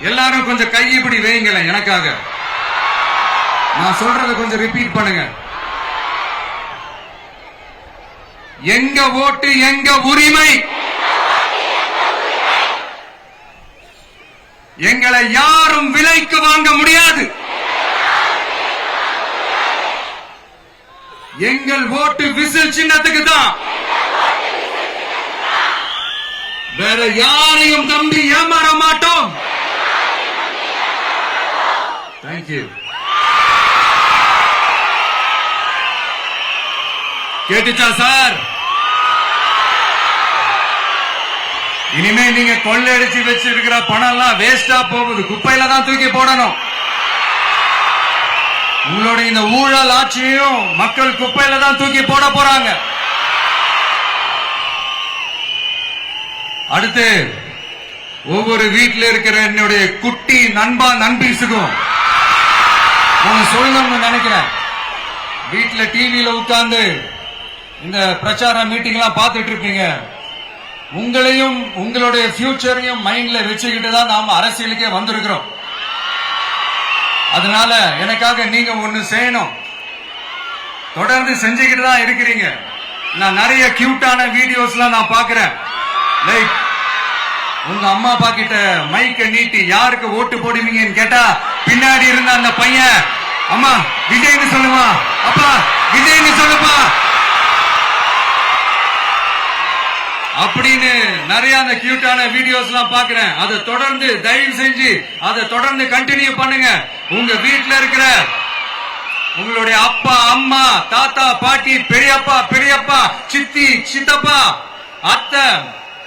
எல்லாரும் கொஞ்சம் கை இப்படி வைங்களேன் எனக்காக. நான் சொல்றத கொஞ்சம் ரிப்பீட் பண்ணுங்க. எங்க ஓட்டு எங்க உரிமை. எங்களை யாரும் விலைக்கு வாங்க முடியாது. எங்கள் ஓட்டு விசில் சின்னத்துக்கு தான். வேற யாரையும் நம்பி ஏமாற மாட்டோம். தேங்க்யூ. கேட்டுச்சா சார்? இனிமே நீங்க கொள்ளையடிச்சு வச்சிருக்கிற பணம் எல்லாம் வேஸ்டா போகுது. குப்பையில தான் தூக்கி போடணும். உங்களுடைய இந்த ஊழல் ஆட்சியும் மக்கள் குப்பையில தான் தூக்கி போட போறாங்க. அடுத்து ஒவ்வொரு வீட்டில் இருக்கிற என்னுடைய குட்டி நண்பா நண்பீஸுக்கும் நான் சொல்லணும்னு நினைக்கிறேன். வீட்டுல டிவியில உட்கார்ந்து இந்த பிரச்சார மீட்டிங் எல்லாம் பார்த்துட்டு இருப்பீங்க. உங்களையும் உங்களுடைய ஃபியூச்சரையும் மைண்ட்ல வச்சுக்கிட்டு தான் நாம அரசியலுக்கே வந்திருக்கிறோம். அதனால எனக்காக நீங்க ஒண்ணு செய்யணும். தொடர்ந்து செஞ்சுக்கிட்டு தான் இருக்கிறீங்க. நான் நிறைய கியூட்டான வீடியோஸ்லாம் நான் பாக்குறேன். லைக் உங்க அம்மா அப்பா கிட்ட மைக்க நீட்டி யாருக்கு ஓட்டு போடுவீங்கன்னு கேட்டா பின்னாடி இருந்த அந்த பையன் அம்மா விஜய்னு சொல்லுமா, அப்பா விஜய்னு சொல்லுப்பா அப்படின்னு நிறைய அந்த கியூட்டான வீடியோஸ் எல்லாம் பாக்குறேன். அதை தொடர்ந்து தயவு செஞ்சு அதை தொடர்ந்து கண்டினியூ பண்ணுங்க. உங்க வீட்டுல இருக்கிற உங்களுடைய அப்பா அம்மா தாத்தா பாட்டி பெரியப்பா பெரியப்பா சித்தி சித்தப்பா அத்தை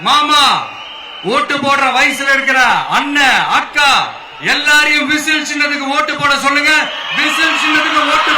மாமா ஓட்டு போடுற வயசுல இருக்கிற அண்ணன் அக்கா எல்லாரையும் விசில் சின்னத்துக்கு ஓட்டு போட சொல்லுங்க. விசில் சின்னத்துக்கு ஓட்டு